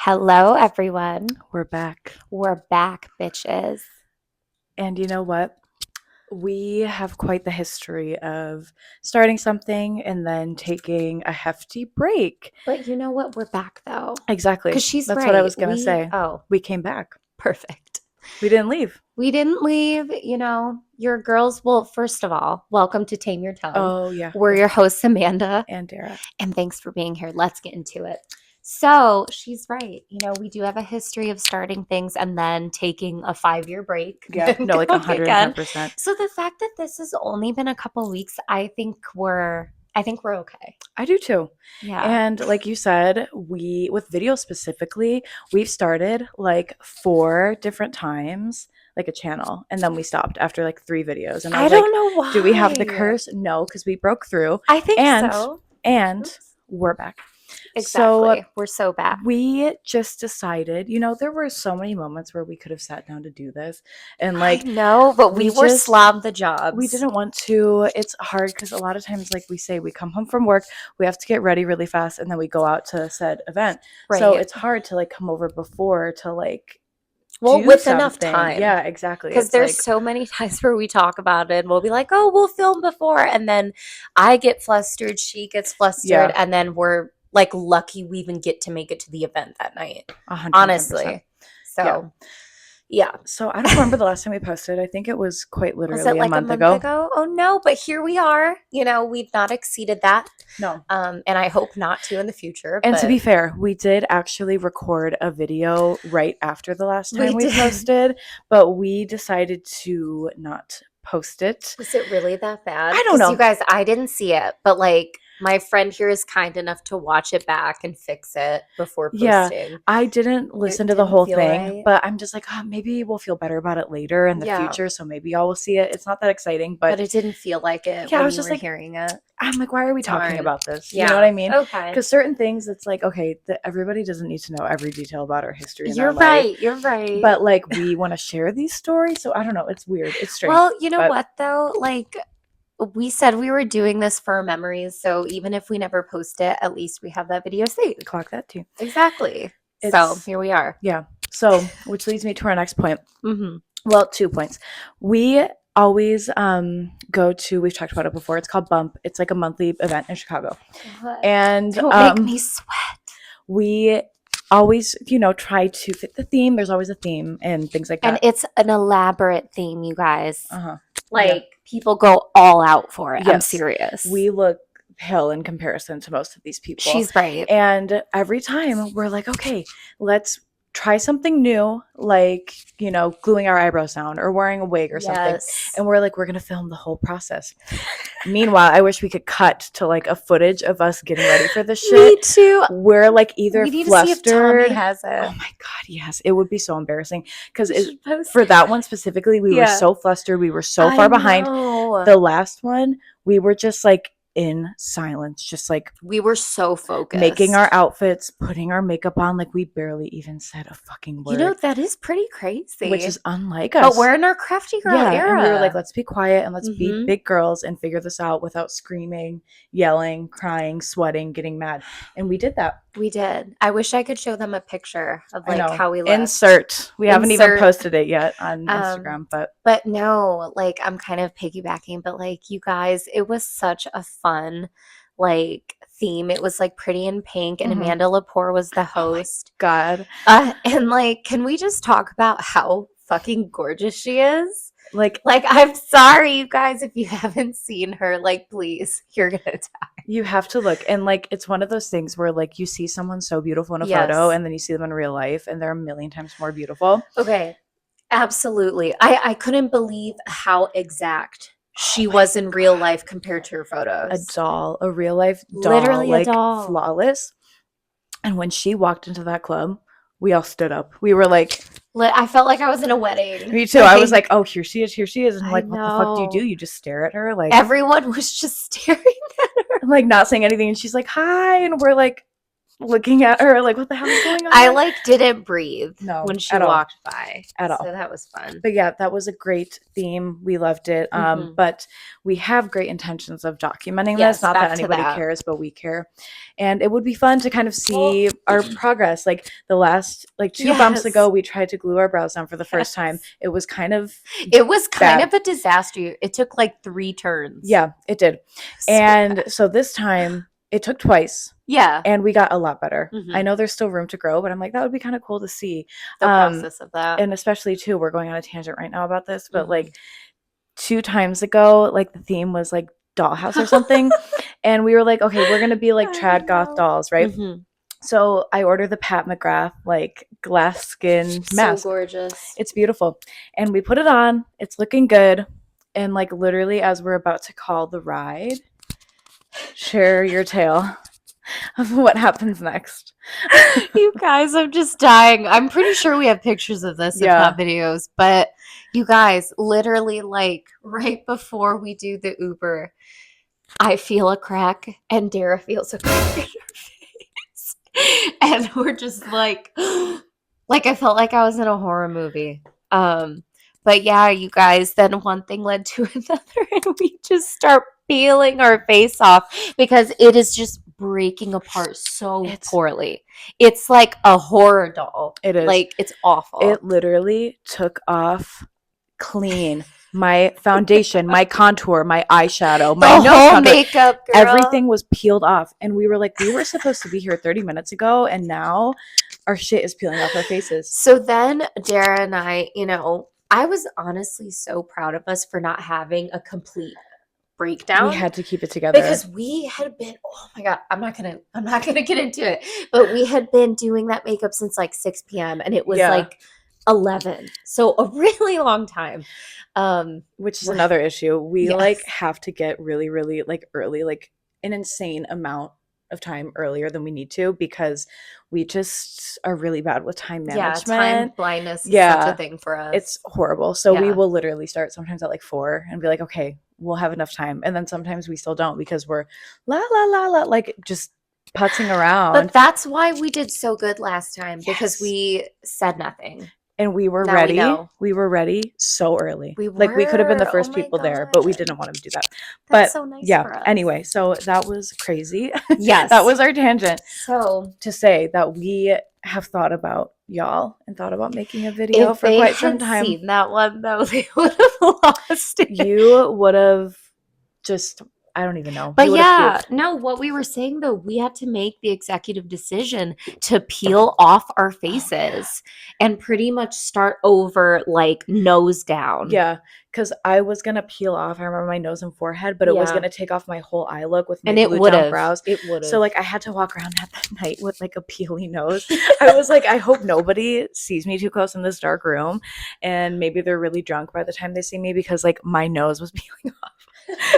Hello, everyone. We're back. We're back, bitches. And you know what? We have quite the history of starting something and then taking a hefty break. But you know what? We're back though. Exactly. Because she's That's right. what I was going to say. We came back. Perfect. We didn't leave. We didn't leave. Your girls. Well, first of all, welcome to Tame Your Tongue. Oh, yeah. We're your hosts, Amanda And Dara. and thanks for being here. Let's get into it. So she's right. We do have a history of starting things and then taking a 5-year break. Yeah, no, like 110%. So the fact that this has only been a couple weeks, I think we're okay. I do too. Yeah. And like you said, with video specifically, we've started like 4 different times, like a channel, and then we stopped after like 3 videos. And I was don't know why. do we have the curse? No, because we broke through. I think and, so. And Oops. we're back. Exactly. So we're so back. we just decided, there were so many moments where we could have sat down to do this. And like, no, but we were just slobbed the jobs. We didn't want to. It's hard because a lot of times, like we say, we come home from work, we have to get ready really fast, and then we go out to said event. Right. So it's hard to like come over before to like with enough time. Yeah, exactly. Because there's so many times where we talk about it and we'll be like, oh, we'll film before. And then I get flustered, she gets flustered, and then we're like lucky we even get to make it to the event that night. 110%. Honestly. So yeah. So I don't remember the last time we posted. I think it was quite literally like a month ago. Oh no, but here we are. We've not exceeded that. No. And I hope not to in the future. And to be fair, we did actually record a video right after the last time we posted, but we decided to not post it. Was it really that bad? I don't know. You guys, I didn't see it, but like my friend here is kind enough to watch it back and fix it before posting. Yeah, I didn't listen to the whole thing, but I'm just like, maybe we'll feel better about it later in the future. So maybe y'all will see it. It's not that exciting, but it didn't feel like it. Yeah, I was just like hearing it. I'm like, why are we talking about this? Yeah. You know what I mean? Okay. Because certain things, it's like, okay, everybody doesn't need to know every detail about our history. You're right. You're right. But like, we want to share these stories, so I don't know. It's weird. It's strange. Well, you know what though, like. We said we were doing this for our memories, so even if we never post it, at least we have that video saved. Clock that too. Exactly. So here we are. Yeah. So, which leads me to our next point. Mm-hmm. Well, 2 points. We always go to, we've talked about it before, it's called Bump. It's like a monthly event in Chicago. And don't make me sweat. We always, try to fit the theme. There's always a theme and things like that. And it's an elaborate theme, you guys. Uh-huh. Like, people go all out for it. Yes. I'm serious. We look pale in comparison to most of these people. She's right. And every time we're like, okay, let's try something new, like, gluing our eyebrows down or wearing a wig or something. And we're like, we're going to film the whole process. Meanwhile, I wish we could cut to like a footage of us getting ready for this shit. Me too. We're like either we need flustered. To see if Tommy has it. Oh my God, yes. It would be so embarrassing. Because for that one specifically, we were so flustered. We were so far behind. The last one, we were just like in silence, just like we were so focused, making our outfits, putting our makeup on, like we barely even said a fucking word. That is pretty crazy, which is unlike us. But we're in our crafty girl era. And we were like, let's be quiet and let's be big girls and figure this out without screaming, yelling, crying, sweating, getting mad. And we did that. We did. I wish I could show them a picture of like how we look. Insert. We haven't even posted it yet on Instagram, but no, like I'm kind of piggybacking, but like you guys, it was such a fun like theme. It was like pretty in pink, and Amanda Lepore was the host. Oh God. And like, can we just talk about how fucking gorgeous she is? Like I'm sorry, you guys, if you haven't seen her, like, please, you're gonna die. You have to look. And like, it's one of those things where like you see someone so beautiful in a photo and then you see them in real life and they're a million times more beautiful. Okay. Absolutely. I couldn't believe how exact she was in real life compared to her photos. A doll, a real life doll. Literally like, a doll. Flawless. And when she walked into that club, we all stood up. We were like, I felt like I was in a wedding. Me too. I was like, oh, here she is, here she is. And I'm like, what the fuck do you do? You just stare at her? Like, everyone was just staring at her. I'm like not saying anything. And she's like, hi. And we're like, looking at her like, what the hell is going on? I like didn't breathe No, when she at all. walked by. At all. So that was fun. But yeah, that was a great theme. We loved it. But we have great intentions of documenting this. Not that anybody cares, but we care. And it would be fun to kind of see our progress. Like the last, like 2 bumps ago, we tried to glue our brows down for the first time. It was kind of a disaster. It took like 3 turns. Yeah, it did. And so this time it took twice. Yeah. And we got a lot better. I know there's still room to grow, but I'm like, that would be kind of cool to see the process of that. And especially too, we're going on a tangent right now about this, but like 2 times ago, like the theme was like dollhouse or something. And we were like, okay, we're going to be like trad goth dolls, right? So I ordered the Pat McGrath like glass skin mask. So gorgeous. It's beautiful. And we put it on. It's looking good. And like literally as we're about to call the ride, share your tale of what happens next. You guys, I'm just dying. I'm pretty sure we have pictures of this, if not videos. But you guys, literally like right before we do the Uber, I feel a crack and Dara feels a crack in her face. And we're just like I felt like I was in a horror movie. But yeah, you guys, then one thing led to another and we just start peeling our face off because it is just breaking apart so poorly. It's like a horror doll. It is. Like, it's awful. It literally took off clean. My foundation, my contour, my eyeshadow, my nose contour, makeup, girl. Everything was peeled off. And we were like, we were supposed to be here 30 minutes ago, and now our shit is peeling off our faces. So then Dara and I, you know, I was honestly so proud of us for not having a complete breakdown. We had to keep it together because we had been, oh my god, I'm not gonna get into it, but we had been doing that makeup since like 6 p.m. and it was like 11, so a really long time, which is another issue. We like have to get really like early, like an insane amount of time earlier than we need to because we just are really bad with time management. Time blindness is such a thing for us. It's horrible. So we will literally start sometimes at like 4 and be like, okay, we'll have enough time. And then sometimes we still don't because we're like just putzing around. But that's why we did so good last time because we said nothing. And we were ready. We were ready so early. We could have been the first people there, but we didn't want to do that. That's so nice for us. Anyway, so that was crazy. Yes. That was our tangent. So to say that we have thought about y'all and thought about making a video for quite some time. If they had seen that one though, they would have lost it. You would have just, I don't even know. But yeah, no, what we were saying though, we had to make the executive decision to peel off our faces and pretty much start over like nose down. Yeah, because I was going to peel off, I remember my nose and forehead, but it was going to take off my whole eye look with my glued down brows. It would have. So like I had to walk around at that night with like a peely nose. I was like, I hope nobody sees me too close in this dark room and maybe they're really drunk by the time they see me because like my nose was peeling off.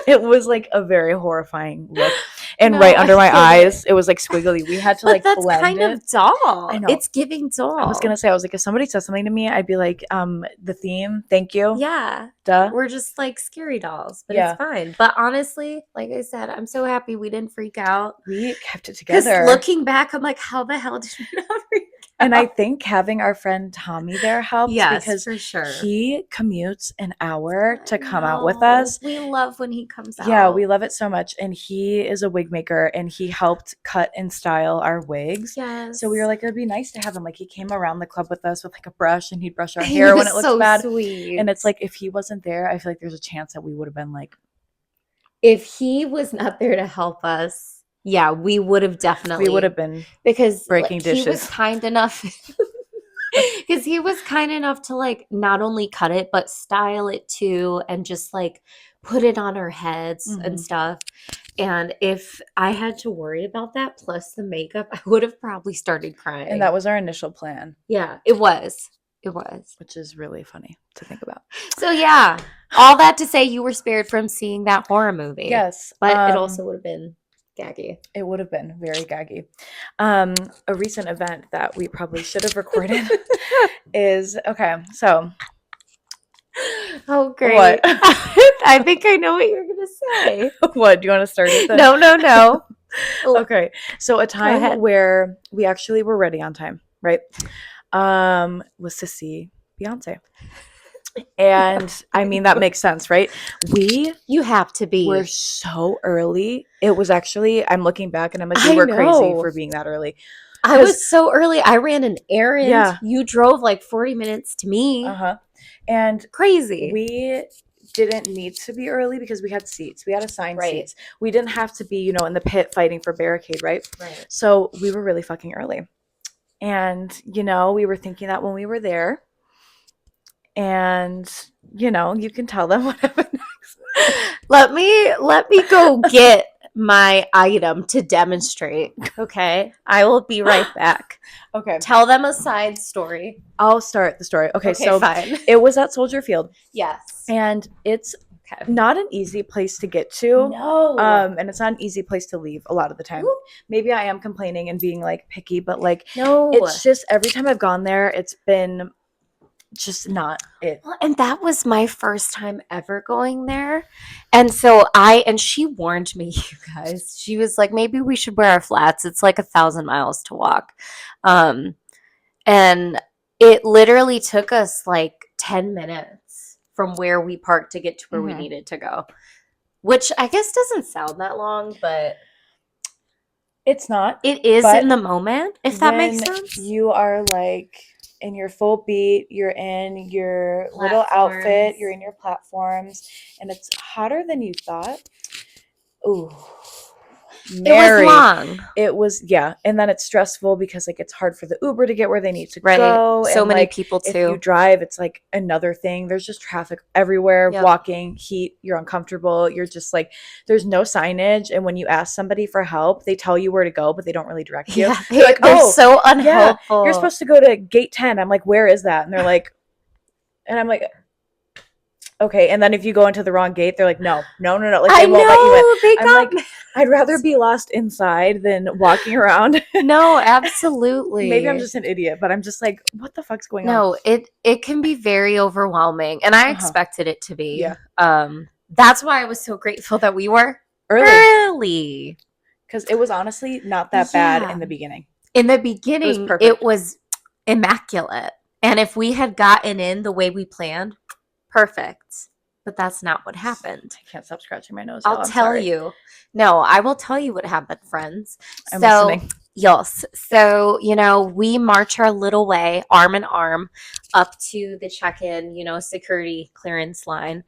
It was like a very horrifying look. And right under my eyes, it was like squiggly. We had to like blend it. That's kind of doll. I know. It's giving doll. I was going to say, I was like, if somebody says something to me, I'd be like, the theme, thank you. Yeah. Duh. We're just like scary dolls, but it's fine. But honestly, like I said, I'm so happy we didn't freak out. We kept it together. Looking back, I'm like, how the hell did we not freak out? And I think having our friend Tommy there helped because for sure. He commutes an hour to come out with us. We love when he comes out. Yeah, we love it so much. And he is a wig maker and he helped cut and style our wigs. Yes. So we were like, it would be nice to have him. Like he came around the club with us with like a brush and he'd brush our hair when it looked bad. Sweet. And it's like, if he wasn't there, I feel like there's a chance that we would have been like. If he was not there to help us. Yeah, we would have definitely. We would have been because breaking dishes. He was kind enough because he was kind enough to like not only cut it but style it too, and just like put it on our heads and stuff. And if I had to worry about that plus the makeup, I would have probably started crying. And that was our initial plan. Yeah, it was. It was, which is really funny to think about. So yeah, all that to say, you were spared from seeing that horror movie. Yes, but it also would have been. Gaggy. It would have been very gaggy. A recent event that we probably should have recorded is so. Oh, great! What? I think I know what you're gonna say. What do you want to start with? No. Okay. So a time where we actually were ready on time, right? Was to see Beyonce. And I mean, that makes sense, right? You have to be. We're so early. It was actually, I'm looking back and I'm like, we were crazy for being that early. I was so early. I ran an errand. Yeah. You drove like 40 minutes to me. Uh-huh. And crazy. We didn't need to be early because we had seats. We had assigned seats. We didn't have to be, you know, in the pit fighting for barricade, right? Right. So we were really fucking early. And, you know, we were thinking that when we were there. And, you know, you can tell them what happened next. Let me go get my item to demonstrate. Okay. I will be right back. Okay. Tell them a side story. I'll start the story. Okay, so fine. It was at Soldier Field. Yes. And it's not an easy place to get to. No. And it's not an easy place to leave a lot of the time. Ooh. Maybe I am complaining and being like picky, but like no. It's just every time I've gone there, it's been just not it. Well, and that was my first time ever going there. And so she warned me, you guys. She was like, maybe we should wear our flats. It's like 1,000 miles to walk. And it literally took us like 10 minutes from where we parked to get to where we needed to go, which I guess doesn't sound that long, but it's not. It is in the moment, if that makes sense. You are like in your full beat, you're in your little outfit, you're in your platforms, and it's hotter than you thought. Ooh. Mary. It was long. It was, yeah. And then it's stressful because like it's hard for the Uber to get where they need to go. So and, many like, people too. If you drive, it's like another thing. There's just traffic everywhere, walking, heat, you're uncomfortable. You're just like, there's no signage. And when you ask somebody for help, they tell you where to go, but they don't really direct you. Yeah, they're so unhelpful. Yeah, you're supposed to go to gate 10. I'm like, where is that? And they're like, and I'm like, okay, and then if you go into the wrong gate, they're like, no. Like they won't let you in. I'm like, I'd rather be lost inside than walking around. No, absolutely. Maybe I'm just an idiot, but I'm just like, what the fuck's going on? No, it can be very overwhelming, and I expected it to be. Yeah. That's why I was so grateful that we were early. Because it was honestly not that bad in the beginning. In the beginning, it was immaculate. And if we had gotten in the way we planned, perfect. But that's not what happened. I can't stop scratching my nose. I'll tell you. No, I will tell you what happened, friends. I'm listening. Yes. So, you know, we march our little way, arm in arm, up to the check-in, you know, security clearance line.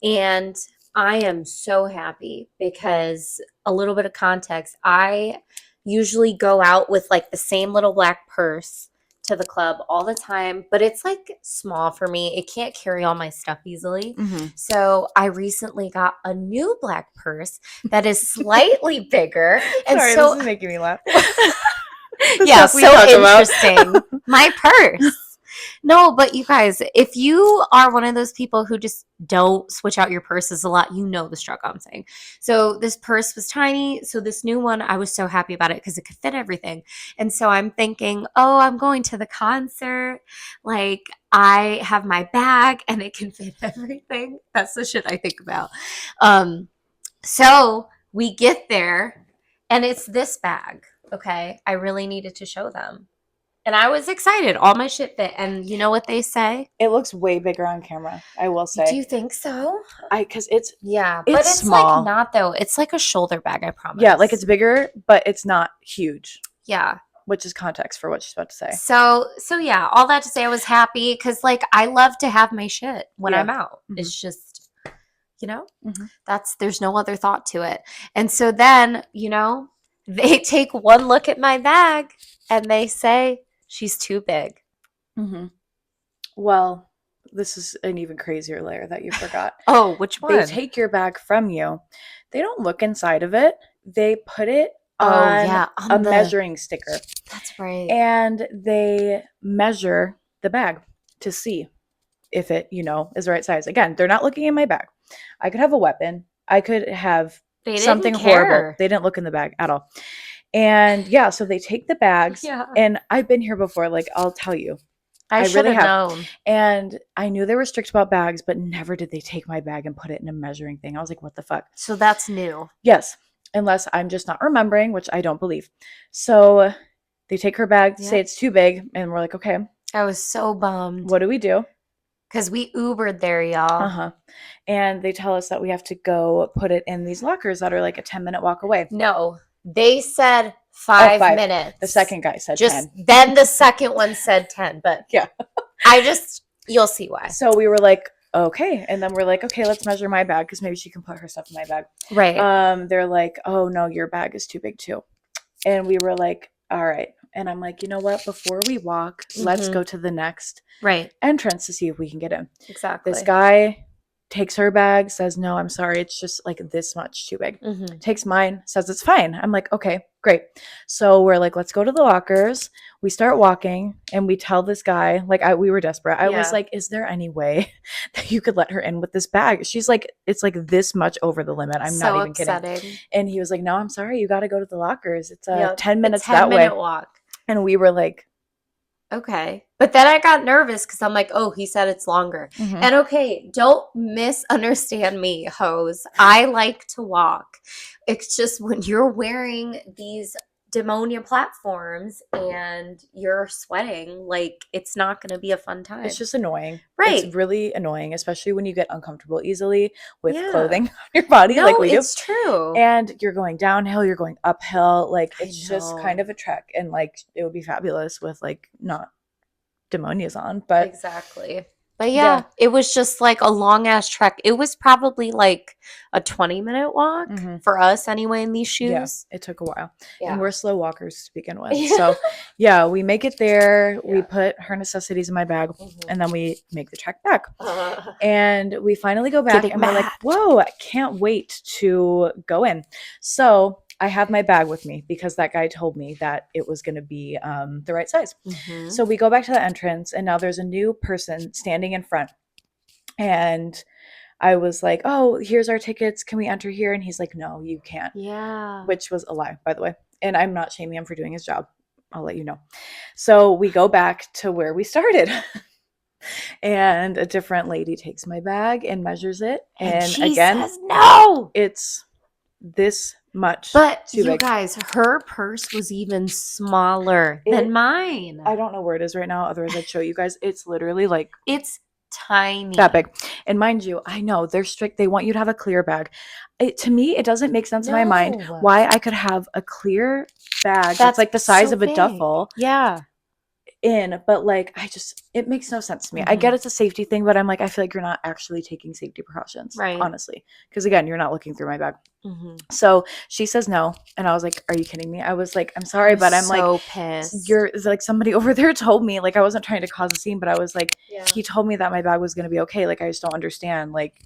And I am so happy because a little bit of context, I usually go out with like the same little black purse to the club all the time, but it's like small for me. It can't carry all my stuff easily. So I recently got a new black purse that is slightly bigger. And sorry, this is making me laugh. Yeah, so interesting. My purse. No, but you guys, if you are one of those people who just don't switch out your purses a lot, you know the struggle I'm saying. So this purse was tiny. So this new one, I was so happy about it because it could fit everything. And so I'm thinking, oh, I'm going to the concert. Like I have my bag and it can fit everything. That's the shit I think about. So we get there and it's this bag. Okay. I really needed to show them. And I was excited. All my shit fit. And you know what they say? It looks way bigger on camera, I will say. Do you think so? Because it's but it's small. Like not though. It's like a shoulder bag, I promise. Yeah, like it's bigger, but it's not huge. Yeah. Which is context for what she's about to say. So yeah, all that to say I was happy because like I love to have my shit when I'm out. It's just, you know, there's no other thought to it. And so then, you know, they take one look at my bag and they say, she's too big. Well, this is an even crazier layer that you forgot. Oh, which one? They take your bag from you. They don't look inside of it. They put it on a measuring sticker. That's right. And they measure the bag to see if it, you know, is the right size. Again, they're not looking in my bag. I could have a weapon. I could have something horrible. They didn't look in the bag at all. And yeah, so they take the bags, and I've been here before. Like, I'll tell you, I really have known. And I knew they were strict about bags, but never did they take my bag and put it in a measuring thing. I was like, what the fuck? So that's new. Yes. unless I'm just not remembering, which I don't believe. So they take her bag, say it's too big, and we're like, okay. I was so bummed. What do we do? Because we Ubered there, y'all. Uh-huh. And they tell us that we have to go put it in these lockers that are like a 10-minute walk away. No, they said 5 minutes. The second guy said 10. Then the second one said 10, but yeah. You'll see why. So we were like, okay. And then we're like, okay, let's measure my bag because maybe she can put her stuff in my bag. Right. They're like, oh no, your bag is too big too. And we were like, all right. And I'm like, you know what? Before we walk, let's go to the next entrance to see if we can get in. Exactly. This guy takes her bag, says, no, I'm sorry. It's just like this much too big. Takes mine, says it's fine. I'm like, okay, great. So we're like, let's go to the lockers. We start walking and we tell this guy, like we were desperate. I was like, is there any way that you could let her in with this bag? She's like, it's like this much over the limit. I'm not even kidding. And he was like, no, I'm sorry. You got to go to the lockers. It's 10 minutes that way. 10-minute walk. And we were like, okay. But then I got nervous because I'm like, oh, he said it's longer. And okay, don't misunderstand me, hoes. I like to walk. It's just when you're wearing these demonia platforms and you're sweating, like it's not going to be a fun time. It's just annoying. Right. It's really annoying, especially when you get uncomfortable easily with clothing on your body like we do. It's true. And you're going downhill, you're going uphill. Like it's just kind of a trek. And like it would be fabulous with like not demonias on. But exactly. But yeah, it was just like a long ass trek. It was probably like a 20-minute walk for us anyway in these shoes. Yeah, it took a while. Yeah. And we're slow walkers to begin with. So yeah, we make it there. We put her necessities in my bag and then we make the trek back. And we finally go back and we're like, whoa, I can't wait to go in. So I have my bag with me because that guy told me that it was going to be the right size. So we go back to the entrance and now there's a new person standing in front. And I was like, oh, here's our tickets. Can we enter here? And he's like, no, you can't. Yeah. Which was a lie, by the way. And I'm not shaming him for doing his job. I'll let you know. So we go back to where we started. And a different lady takes my bag and measures it. And she again, says no. It's this much. But too big. Guys, her purse was even smaller than mine. I don't know where it is right now. Otherwise, I'd show you guys. It's literally like it's tiny. That big. And mind you, I know they're strict. They want you to have a clear bag. To me, it doesn't make sense in my mind why I could have a clear bag that's like the size of a duffel. Yeah. But like it makes no sense to me. I get it's a safety thing, but I'm like, I feel like you're not actually taking safety precautions, right? Honestly, because again, you're not looking through my bag. So she says no, and I was like, "Are you kidding me?" I was like, "I'm sorry, but I'm so like, pissed. You're like somebody over there told me, like I wasn't trying to cause a scene, but I was like, he told me that my bag was gonna be okay. Like I just don't understand, like."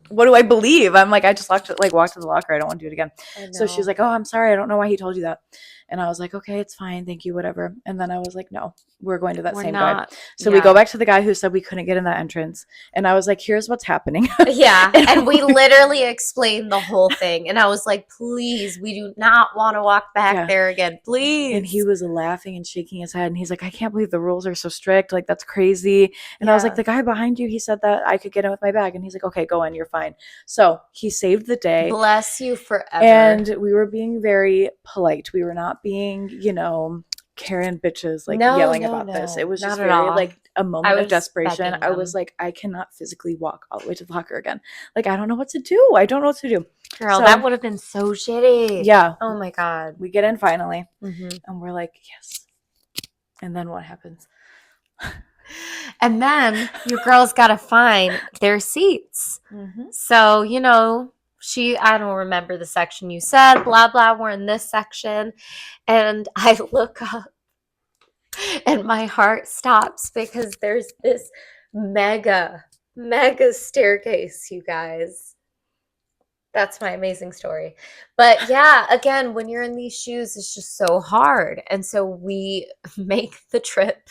What do I believe? I'm like, I just walked to the locker. I don't want to do it again. So she's like, oh, I'm sorry. I don't know why he told you that. And I was like, okay, it's fine. Thank you. Whatever. And then I was like, no, we're going to that same guy. So we go back to the guy who said we couldn't get in that entrance. And I was like, here's what's happening. Yeah. And we literally explained the whole thing. And I was like, please, we do not want to walk back there again. Please. And he was laughing and shaking his head. And he's like, I can't believe the rules are so strict. Like, that's crazy. And I was like, the guy behind you, he said that I could get in with my bag. And he's like, okay, go in. You're fine. So he saved the day. Bless you forever. And we were being very polite. We were not being, Karen bitches yelling about this. It was just very like a moment of desperation. I was like, I cannot physically walk all the way to the locker again. Like, I don't know what to do. I don't know what to do. Girl, that would have been so shitty. Yeah. Oh my God. We get in finally. And we're like, yes. And then what happens? And then your girls got to find their seats. So, I don't remember the section you said, blah, blah, we're in this section. And I look up and my heart stops because there's this mega staircase, you guys. That's my amazing story. But yeah, again, when you're in these shoes, it's just so hard. And so we make the trip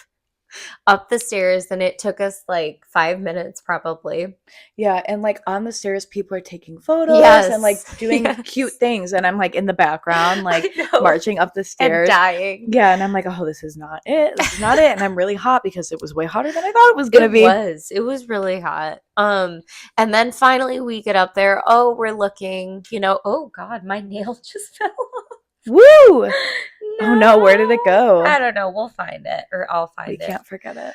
up the stairs, and it took us like 5 minutes probably. Yeah, and like on the stairs, people are taking photos and like doing cute things, and I'm like in the background, like marching up the stairs, and dying. Yeah, and I'm like, oh, this is not it. This is not it. And I'm really hot because it was way hotter than I thought it was gonna be. It was really hot. And then finally we get up there. Oh, we're looking. Oh God, my nail just fell off. Woo! No. Oh no, where did it go? I don't know. We'll find it, or I'll find it. We can't forget it.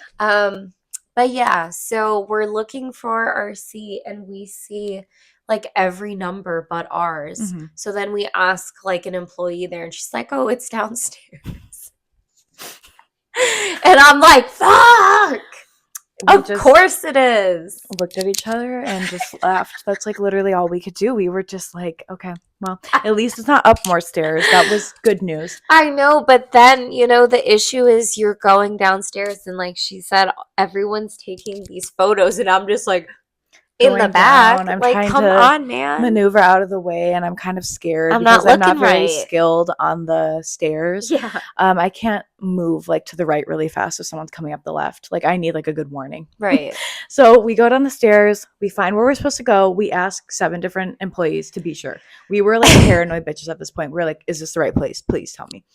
But yeah, so we're looking for our seat, and we see like every number but ours. Mm-hmm. So then we ask like an employee there, and she's like, "Oh, it's downstairs." And I'm like, "Fuck! Of course it is." Looked at each other and just laughed. That's like literally all we could do. We were just like, okay, well, at least it's not up more stairs. That was good news. I know, but then, the issue is you're going downstairs, and like she said, everyone's taking these photos, and I'm just like in the back. I'm like, trying come to on, man. maneuver out of the way, and I'm kind of scared I'm because not I'm not very right. skilled on the stairs. Yeah. I can't move like to the right really fast if someone's coming up the left. Like I need like a good warning. Right. So we go down the stairs, we find where we're supposed to go. We ask 7 different employees to be sure. We were like paranoid bitches at this point. We're like, is this the right place? Please tell me.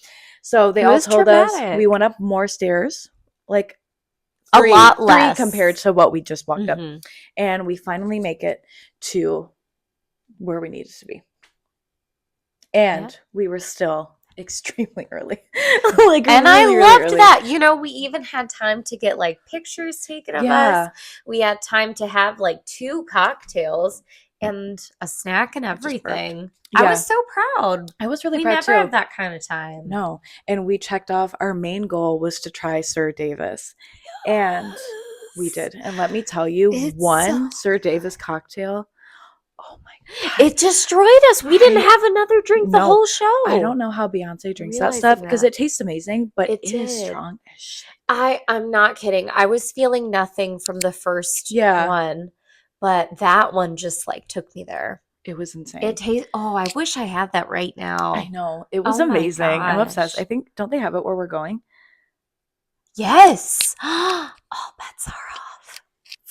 So they all told us. We went up more stairs, like a lot less compared to what we just walked up. And we finally make it to where we needed to be. And we were still extremely early. Like, and really, I loved that. We even had time to get like pictures taken of us. We had time to have like 2 cocktails and a snack and everything. I was so proud. I was really proud too. We never had that kind of time. No. And we checked off our main goal was to try Sir Davis. And we did. And let me tell you, one Sir Davis cocktail, oh my God. It destroyed us. We didn't have another drink the whole show. I don't know how Beyonce drinks that stuff because it tastes amazing, but it is strong as shit. I'm not kidding. I was feeling nothing from the first one, but that one just like took me there. It was insane. It tastes. Oh, I wish I had that right now. I know. It was amazing. I'm obsessed. I think, don't they have it where we're going? Yes. All bets are off.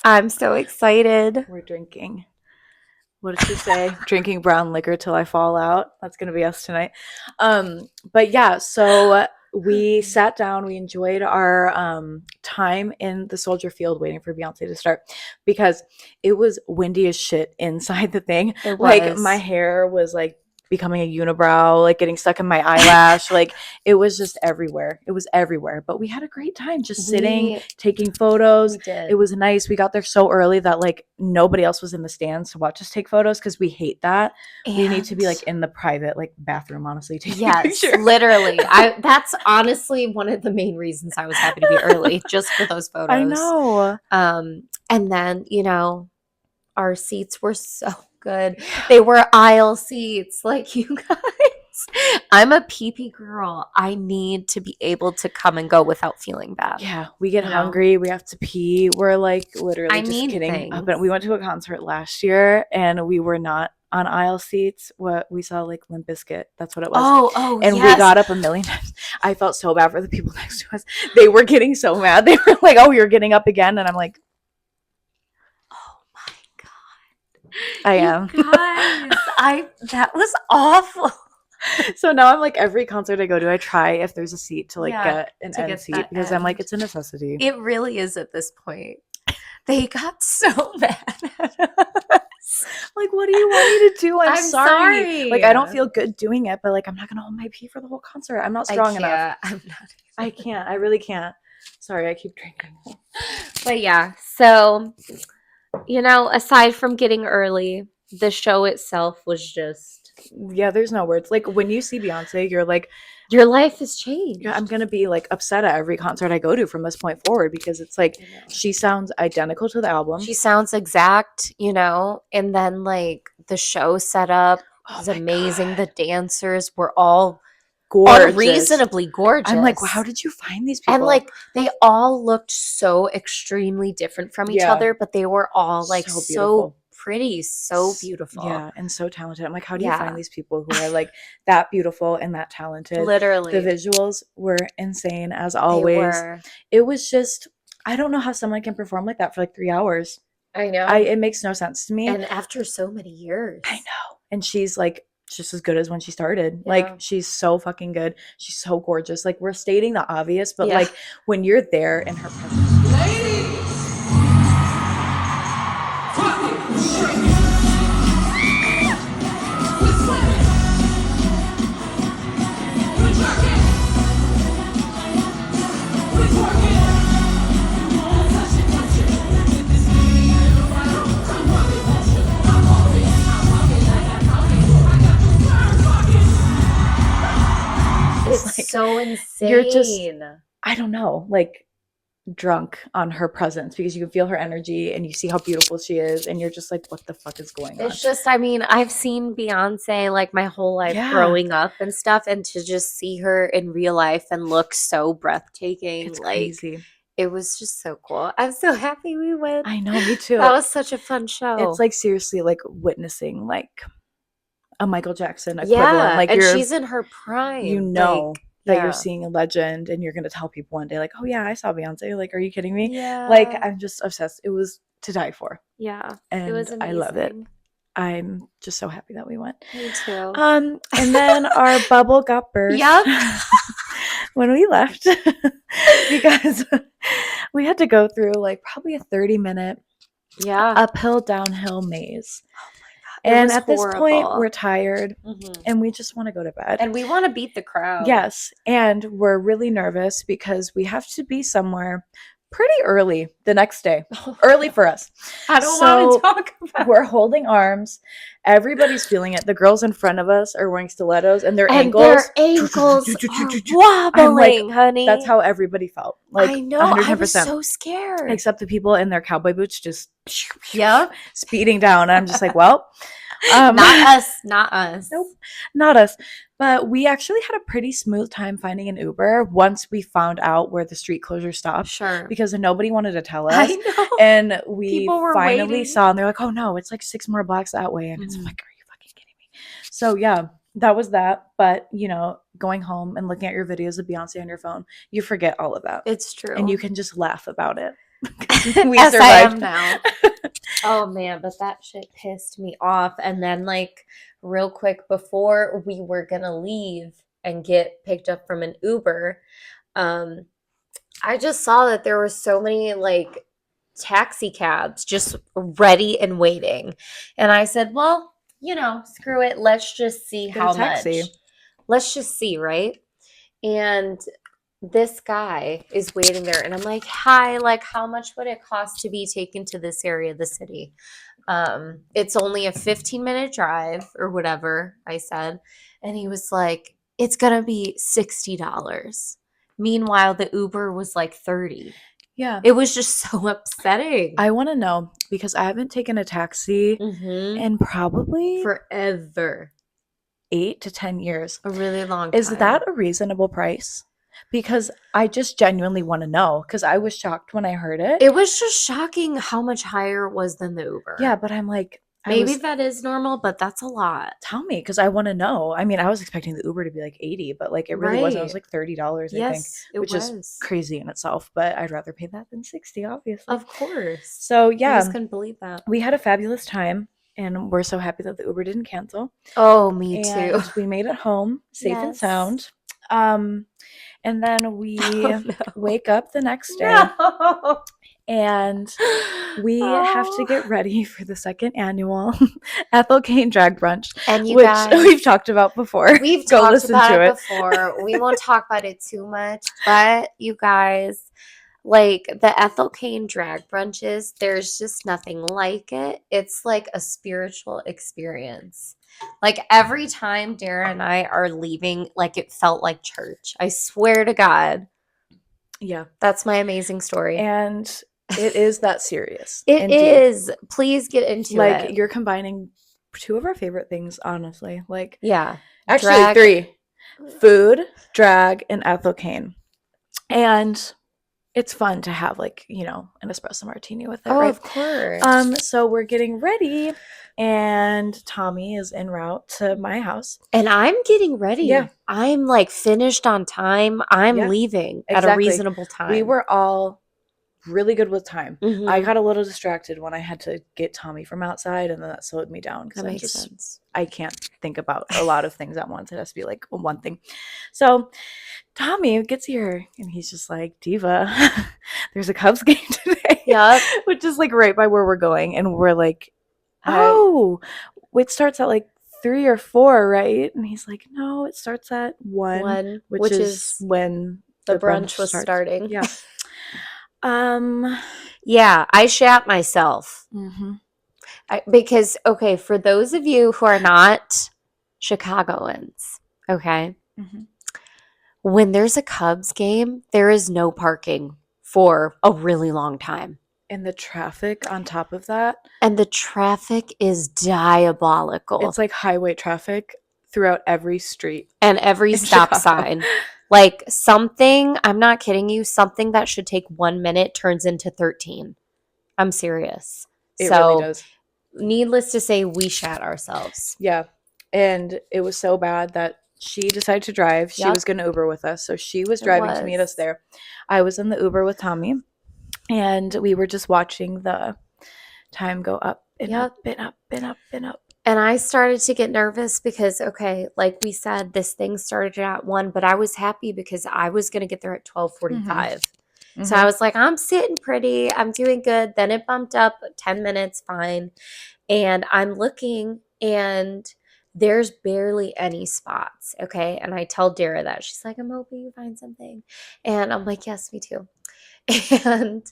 I'm so excited. We're drinking. What did she say? Drinking brown liquor till I fall out. That's going to be us tonight. But yeah, so we sat down. We enjoyed our time in the Soldier Field waiting for Beyonce to start because it was windy as shit inside the thing. Like my hair was like becoming a unibrow, like getting stuck in my eyelash. Like it was just everywhere. It was everywhere. But we had a great time just sitting, taking photos. We did. It was nice. We got there so early that like nobody else was in the stands to watch us take photos because we hate that. And we need to be like in the private like bathroom, honestly, taking pictures. Literally. That's honestly one of the main reasons I was happy to be early, just for those photos. I know. And then, our seats were so good. They were aisle seats, like, you guys. I'm a pee-pee girl. I need to be able to come and go without feeling bad. Yeah, we get hungry. We have to pee. We're like literally just kidding. But we went to a concert last year and we were not on aisle seats. What we saw like Limp Bizkit. That's what it was. And we got up a million times. I felt so bad for the people next to us. They were getting so mad. They were like, "Oh, you're getting up again," and I'm like, I am. Guys, that was awful. So now I'm like every concert I go to, I ttry if there's a seat to like get an end seat because I'm like, it's a necessity. It really is at this point. They got so mad at us. Like, what do you want me to do? I'm sorry. Like, I don't feel good doing it, but like, I'm not gonna hold my pee for the whole concert. I'm not strong enough. I'm not. I can't. I really can't. Sorry, I keep drinking. But yeah, so. Aside from getting early, the show itself was just... Yeah, there's no words. Like, when you see Beyonce, you're like... Your life has changed. I'm going to be, like, upset at every concert I go to from this point forward because it's, like, she sounds identical to the album. She sounds exact, and then, like, the show setup was amazing. God. The dancers were all... gorgeous. Unreasonably gorgeous. I'm like, how did you find these people? And like they all looked so extremely different from each other, but they were all like so pretty, so beautiful. Yeah, and so talented. I'm like, how do you find these people who are like that beautiful and that talented? Literally. The visuals were insane as always. It was just, I don't know how someone can perform like that for like 3 hours. I know. It makes no sense to me. And after so many years. I know. And she's like just as good as when she started. Yeah. Like, she's so fucking good. She's so gorgeous. Like, we're stating the obvious, but like when you're there in her presence. Ladies! It's like, so insane. You're just, I don't know, like drunk on her presence because you can feel her energy and you see how beautiful she is and you're just like, what the fuck is going on? It's just, I mean, I've seen Beyonce like my whole life growing up and stuff, and to just see her in real life and look so breathtaking, it's like crazy. It was just so cool. I'm so happy we went. I know, me too. That was such a fun show. It's like seriously like witnessing like a Michael Jackson equivalent. Like, and she's in her prime. You know, like, that you're seeing a legend and you're going to tell people one day like, oh yeah, I saw Beyonce. Like, are you kidding me? Yeah. Like, I'm just obsessed. It was to die for. Yeah. And it was amazing. I love it. I'm just so happy that we went. Me too. And then our bubble got burst. Yep. When we left because we had to go through like probably a 30-minute uphill downhill maze. And at this point, we're tired and we just want to go to bed. And we want to beat the crowd. Yes. And we're really nervous because we have to be somewhere pretty early the next day. Early for us. I don't want to talk about it. We're holding arms. Everybody's feeling it. The girls in front of us are wearing stilettos and their ankles are wobbling, honey. That's how everybody felt. Like, I know. 110%. I was so scared. Except the people in their cowboy boots just speeding down. And I'm just like, well. Not us. Nope, not us. But we actually had a pretty smooth time finding an Uber once we found out where the street closure stopped. Sure. Because nobody wanted to tell us. I know. And we finally waiting. saw, and they're like, oh no, it's like 6 more blocks that way. And it's like, are you fucking kidding me? So yeah, that was that. But, you know, going home and looking at your videos of Beyonce on your phone, you forget all of that. It's true. And you can just laugh about it. We survived. I am now. Oh man, but that shit pissed me off. And then like real quick before we were gonna leave and get picked up from an Uber, I just saw that there were so many like taxi cabs just ready and waiting. And I said, well, you know, screw it. Let's just see how much. Let's just see, right? And this guy is waiting there and I'm like, hi, like how much would it cost to be taken to this area of the city? It's only a 15-minute drive or whatever I said. And he was like, it's gonna be $60. Meanwhile, the Uber was like $30. Yeah. It was just so upsetting. I want to know because I haven't taken a taxi in probably forever. 8 to 10 years. A really long time. Is that a reasonable price? Because I just genuinely want to know because I was shocked when I heard it. It was just shocking how much higher it was than the Uber. Yeah, but I'm like, maybe that is normal, but that's a lot. Tell me because I want to know. I mean, I was expecting the Uber to be like 80, but like it really wasn't. It was like $30, I think, which is crazy in itself. But I'd rather pay that than 60, obviously. Of course. So yeah, I just couldn't believe that. We had a fabulous time. And we're so happy that the Uber didn't cancel. Oh, me too. We made it home safe and sound. And then we wake up the next day and we have to get ready for the second annual Ethel Kane Drag Brunch, and you which guys, we've talked about before. We've talked about it before. We won't talk about it too much, but you guys, like the Ethel Kane drag brunches, there's just nothing like it. It's like a spiritual experience. Like every time Dara and I are leaving, like it felt like church. I swear to God. Yeah. That's my amazing story. And it is that serious. It is. Please get into it. Like you're combining 2 of our favorite things, honestly. Like, yeah. Actually, drag. 3. Food, drag, and Ethel Kane. And it's fun to have like, you know, an espresso martini with it, Oh, right? of course. So we're getting ready and Tommy is en route to my house. And I'm getting ready. Yeah. I'm like finished on time. I'm Yeah, leaving at a exactly. reasonable We time. were all really good with time. I Mm-hmm. got a little distracted when I had to get Tommy from outside, and then that slowed me down because That makes sense. I can't think about a lot of things at once. It has to be like one thing. So Tommy gets here and he's just like, Diva, there's a Cubs game today. Yep. Which is like right by where we're going. And we're like, oh, it starts at like 3 or 4, right? And he's like, no, it starts at 1, which is when the brunch was starts. starting. Yeah. Yeah, I shat myself. Mm-hmm. Because, okay, for those of you who are not Chicagoans, okay, Mm-hmm. when there's a Cubs game, there is no parking for a really long time. And the traffic on top of that. And the traffic is diabolical. It's like highway traffic throughout every street. And every stop sign. Like something, I'm not kidding you, something that should take 1 minute turns into 13. I'm serious. It really does. Needless to say, we shat ourselves. Yeah. And it was so bad that she decided to drive. She was going to Uber with us. So she was driving to meet us there. I was in the Uber with Tommy. And we were just watching the time go up and up and up and up and up. And I started to get nervous because, okay, like we said, this thing started at 1, but I was happy because I was going to get there at 12:45. Mm-hmm. So I was like, I'm sitting pretty. I'm doing good. Then it bumped up 10 minutes, fine. And I'm looking and there's barely any spots, okay? And I tell Dara that. She's like, I'm hoping you find something. And I'm like, yes, me too. And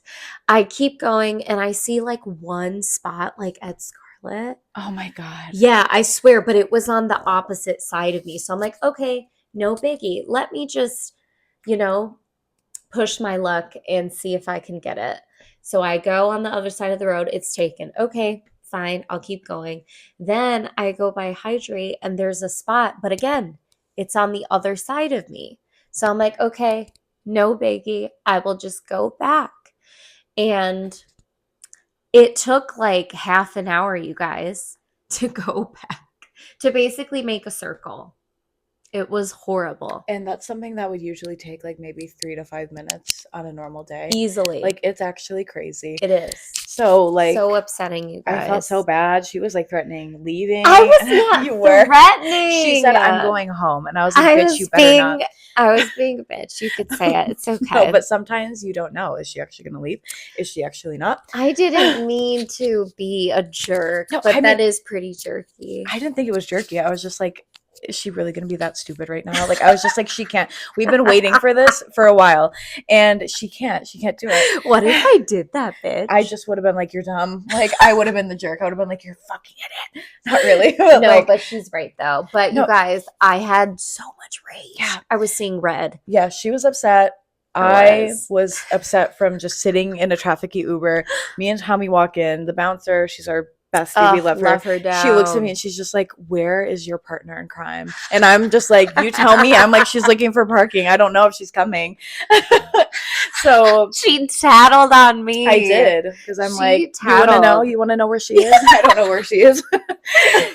I keep going and I see like one spot like at Scarlet. Oh my God. Yeah, I swear, but it was on the opposite side of me. So I'm like, okay, no biggie. Let me just, push my luck and see if I can get it. So I go on the other side of the road. It's taken. Okay, fine. I'll keep going. Then I go by Hydrate and there's a spot, but again, it's on the other side of me. So I'm like, okay, no biggie. I will just go back. And it took like half an hour, you guys, to go back, to basically make a circle. It was horrible. And that's something that would usually take like maybe 3 to 5 minutes on a normal day. Easily. Like it's actually crazy. It is. So like so upsetting, you guys. I felt so bad. She was like threatening leaving. I was not you were threatening. She said, I'm going home. And I was like, bitch, you better not. I was being a bitch. You could say it. It's okay. No, but sometimes you don't know. Is she actually going to leave? Is she actually not? I didn't mean to be a jerk, but that is pretty jerky. I didn't think it was jerky. I was just like, is she really going to be that stupid right now? Like, I was just like, she can't. We've been waiting for this for a while, and she can't do it. What if I did that, bitch? I just would have been like, you're dumb. Like, I would have been the jerk. I would have been like, you're fucking idiot. Not really. No, but she's right, though. But you guys, I had so much rage. Yeah. I was seeing red. Yeah, she was upset. I was upset from just sitting in a trafficy Uber. Me and Tommy walk in. The bouncer, she's our bestie. We love her down. She looks at me and she's just like, where is your partner in crime? And I'm just like, you tell me. I'm like, she's looking for parking. I don't know if she's coming. So she tattled on me. I did, because I'm like, you want to know where she is? I don't know where she is.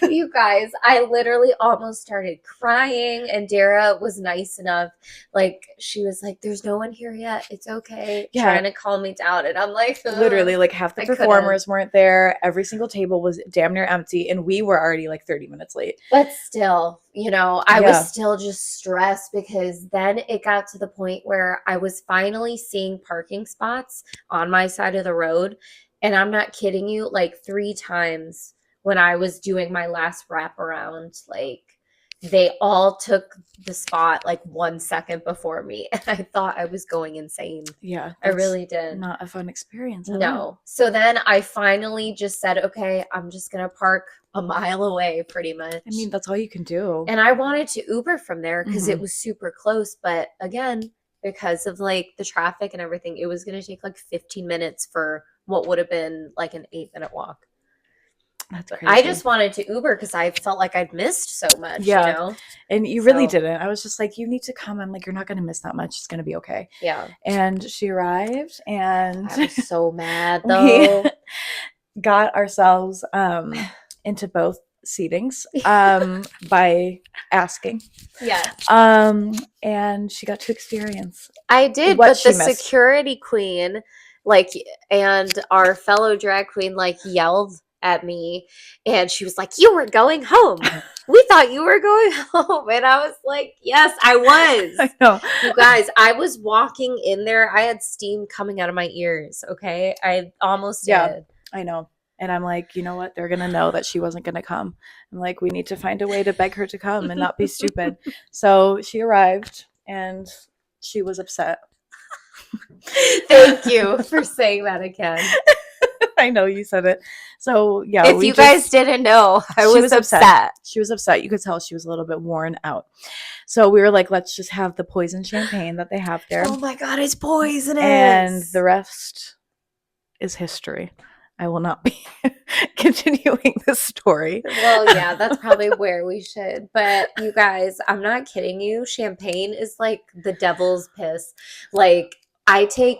You guys, I literally almost started crying, and Dara was nice enough. Like, she was like, there's no one here yet. It's okay. Yeah. Trying to calm me down. And I'm like, ugh. Literally, like half the performers weren't there. Every single table was damn near empty, and we were already like 30 minutes late. But still, I was still just stressed, because then it got to the point where I was finally seeing parking spots on my side of the road. And I'm not kidding you, like 3 times when I was doing my last wraparound, like they all took the spot like 1 second before me. And I thought I was going insane. Yeah. I really did. Not a fun experience. No. So then I finally just said, okay, I'm just going to park a mile away pretty much. I mean, that's all you can do. And I wanted to Uber from there because it was super close. But again, because of like the traffic and everything, it was going to take like 15 minutes for what would have been like an 8-minute walk. That's crazy. I just wanted to Uber because I felt like I'd missed so much, you know? And you really didn't. I was just like, you need to come. I'm like, you're not going to miss that much. It's going to be okay. Yeah. And she arrived, and I was so mad, though. We got ourselves into both seatings by asking. Yeah. And she got to experience. I did, but the security queen, like, and our fellow drag queen, like, yelled at me, and she was like, "You were going home. We thought you were going home." And I was like, "Yes, I was." I know. You guys, I was walking in there. I had steam coming out of my ears, okay? I almost did. I know. And I'm like, you know what? They're going to know that she wasn't going to come. I'm like, we need to find a way to beg her to come and not be stupid. So she arrived, and she was upset. Thank you for saying that again. I know you said it. So, yeah. If you guys didn't know, I was upset. She was upset. You could tell she was a little bit worn out. So we were like, let's just have the poison champagne that they have there. Oh my God, it's poisonous. And the rest is history. I will not be continuing this story. Well, yeah, that's probably where we should. But you guys, I'm not kidding you. Champagne is like the devil's piss. Like, I take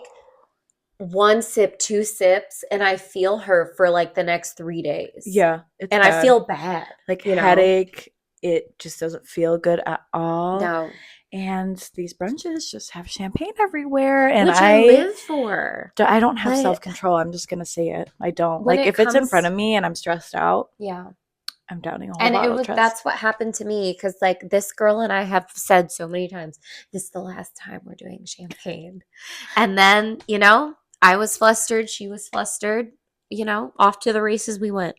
1 sip, 2 sips, and I feel her for like the next 3 days. Yeah. And bad. I feel bad. Like, headache. It just doesn't feel good at all. No. And these brunches just have champagne everywhere. And which I live for. I don't have self-control. I'm just going to say it. I don't. Like, if it's in front of me and I'm stressed out. Yeah. I'm downing a whole bottle of Trust. That's what happened to me, because like this girl and I have said so many times, this is the last time we're doing champagne. And then, you know, I was flustered. She was flustered. You know, off to the races we went.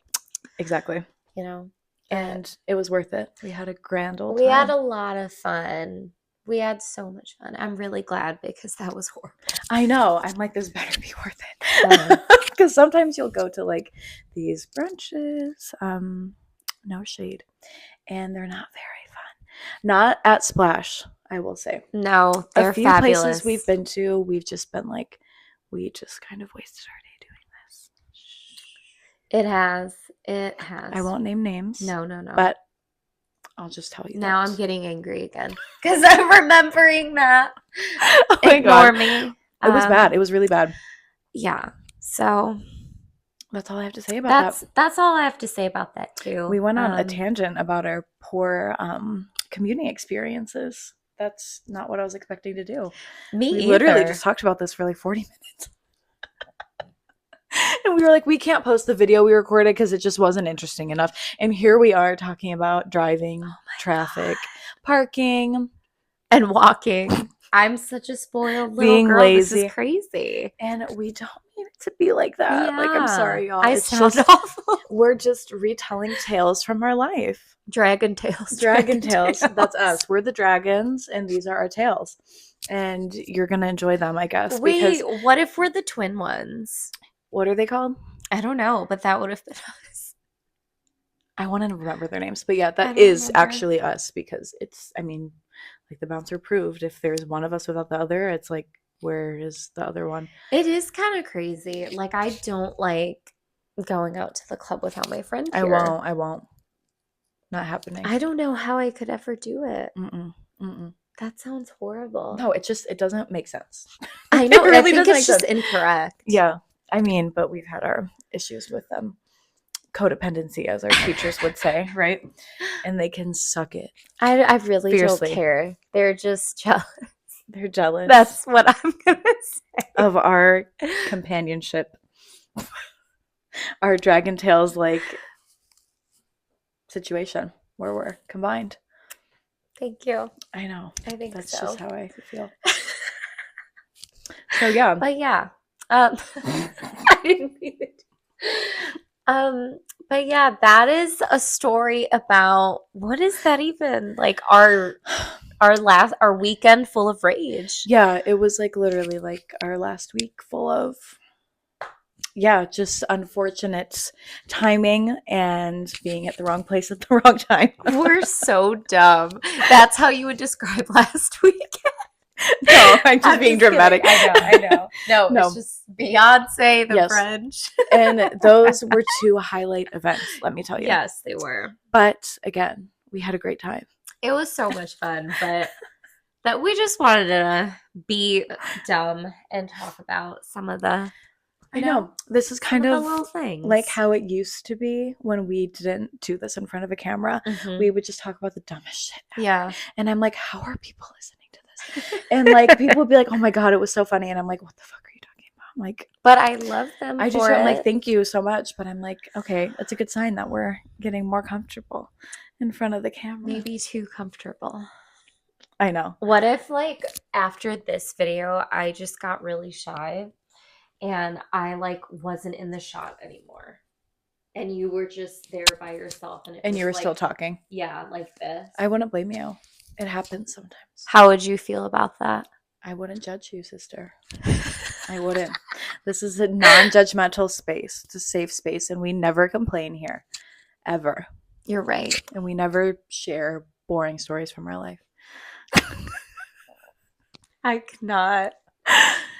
Exactly. You know. And it was worth it. We had a grand old time. We had a lot of fun. We had so much fun. I'm really glad, because that was horrible. I know. I'm like, this better be worth it. Because sometimes you'll go to like these brunches, no shade, and they're not very fun. Not at Splash, I will say. No, they're a few fabulous. Places we've been to, we've just been like, we just kind of wasted our day doing this. It has. It has. I won't name names. No. But I'll just tell you now I'm getting angry again because I'm remembering that. Oh my Ignore God. me. It was bad. It was really bad. Yeah. So that's all I have to say about that. That's all I have to say about that too. We went on a tangent about our poor commuting experiences. That's not what I was expecting to do. We literally just talked about this for like 40 minutes. And we were like, we can't post the video we recorded because it just wasn't interesting enough. And here we are talking about driving, traffic, parking, and walking. I'm such a spoiled little being girl. Lazy. This is crazy. And we don't need it to be like that. Yeah. Like, I'm sorry, y'all. I sound awful. We're just retelling tales from our life. Dragon tales. Dragon tales. That's us. We're the dragons, and these are our tales. And you're going to enjoy them, I guess. Wait, what if we're the twin ones? What are they called? I don't know, but that would have been us. I want to remember their names. But yeah, that is actually us, because it's, I mean, like the bouncer proved, if there's one of us without the other, it's like, where is the other one? It is kind of crazy. Like, I don't like going out to the club without my friend here. I won't. Not happening. I don't know how I could ever do it. Mm-mm. That sounds horrible. No, it doesn't make sense. I know. It really I think doesn't it's just incorrect. Yeah. I mean, but we've had our issues with them. Codependency, as our teachers would say, right? And they can suck it. I really don't care. They're just jealous. They're jealous. That's what I'm going to say. Of our companionship. Our Dragon Tales, like, situation where we're combined. Thank you. I know. I think that's so. just how I feel. So, yeah. But yeah. I didn't mean it. But yeah, that is a story about, what is that even? Like our weekend full of rage. Yeah, it was like literally like our last week full of, yeah, just unfortunate timing and being at the wrong place at the wrong time. We're so dumb. That's how you would describe last weekend. No, I'm just being dramatic. I know. No, No. it's just Beyonce, the Yes. French. And those were two highlight events, let me tell you. Yes, they were. But again, we had a great time. It was so much fun, but that we just wanted to be dumb and talk about some of the, I know. This is kind of little things. like how it used to be when we didn't do this in front of a camera. Mhm. We would just talk about the dumbest shit ever. Yeah. And I'm like, how are people listening to this? And like people would be like, oh my God, it was so funny. And I'm like, what the fuck are you talking about? I'm like, but I love them. I just for I'm it. like, thank you so much. But I'm like, okay, that's a good sign that we're getting more comfortable in front of the camera. Maybe too comfortable. I know. What if like after this video I just got really shy and I like wasn't in the shot anymore and you were just there by yourself and you were still talking? Yeah, like this. I wouldn't blame you. It happens sometimes. How would you feel about that? I wouldn't judge you, sister. I wouldn't. This is a non-judgmental space. It's a safe space, and we never complain here, ever. You're right. And we never share boring stories from our life. I cannot.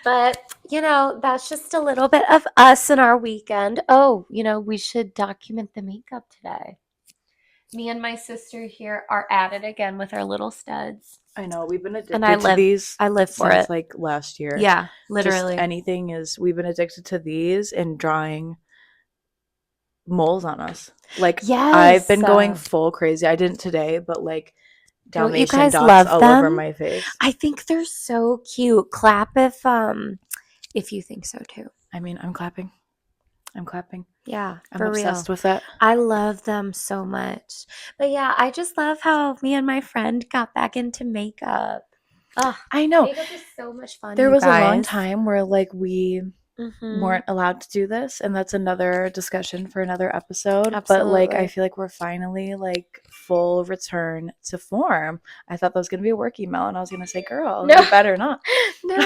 But, that's just a little bit of us and our weekend. Oh, we should document the makeup today. Me and my sister here are at it again with our little studs. I know. We've been addicted to these. I live for since it. Like last year. Yeah, literally. Just we've been addicted to these and drawing moles on us. Like, yes. I've been going full crazy. I didn't today, but like Dalmatian dots all over my face. I think they're so cute. Clap if you think so too. I mean, I'm clapping. Yeah, I'm obsessed with it. I love them so much. But yeah, I just love how me and my friend got back into makeup. Oh, I know. Makeup is so much fun. There was a long time where like we weren't allowed to do this, and that's another discussion for another episode. Absolutely. But like I feel like we're finally like full return to form. I thought that was gonna be a work email, and I was gonna say, girl, you better not. No.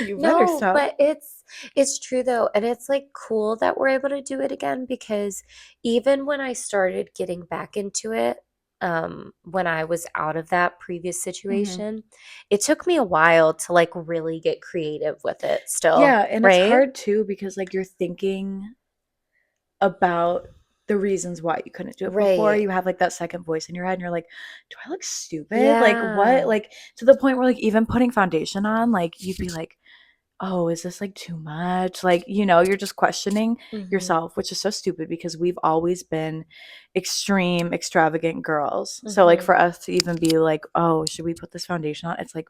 You better stop. But it's true though, and it's like cool that we're able to do it again, because even when I started getting back into it, when I was out of that previous situation, it took me a while to like really get creative with it still. Yeah, and it's hard too because like you're thinking about the reasons why you couldn't do it before. You have like that second voice in your head and you're like, do I look stupid? Yeah. Like what? Like to the point where like even putting foundation on, like you'd be like, oh, is this like too much? Like, you're just questioning yourself, which is so stupid because we've always been extreme, extravagant girls. So like for us to even be like, oh, should we put this foundation on? It's like,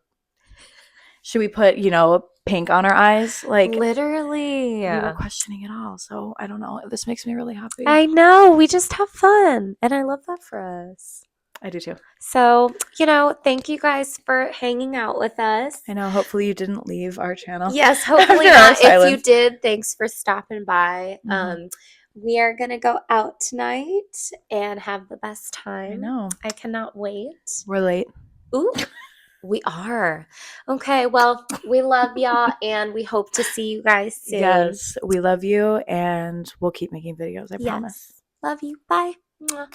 should we put, pink on our eyes? Like literally. We were questioning it all. So I don't know. This makes me really happy. I know. We just have fun. And I love that for us. I do too. So, thank you guys for hanging out with us. I know. Hopefully you didn't leave our channel. Yes, hopefully not. If you did, thanks for stopping by. We are going to go out tonight and have the best time. I know. I cannot wait. We're late. Ooh. We are. Okay, well, we love y'all, and we hope to see you guys soon. Yes, we love you, and we'll keep making videos, I promise. Love you. Bye. Mwah.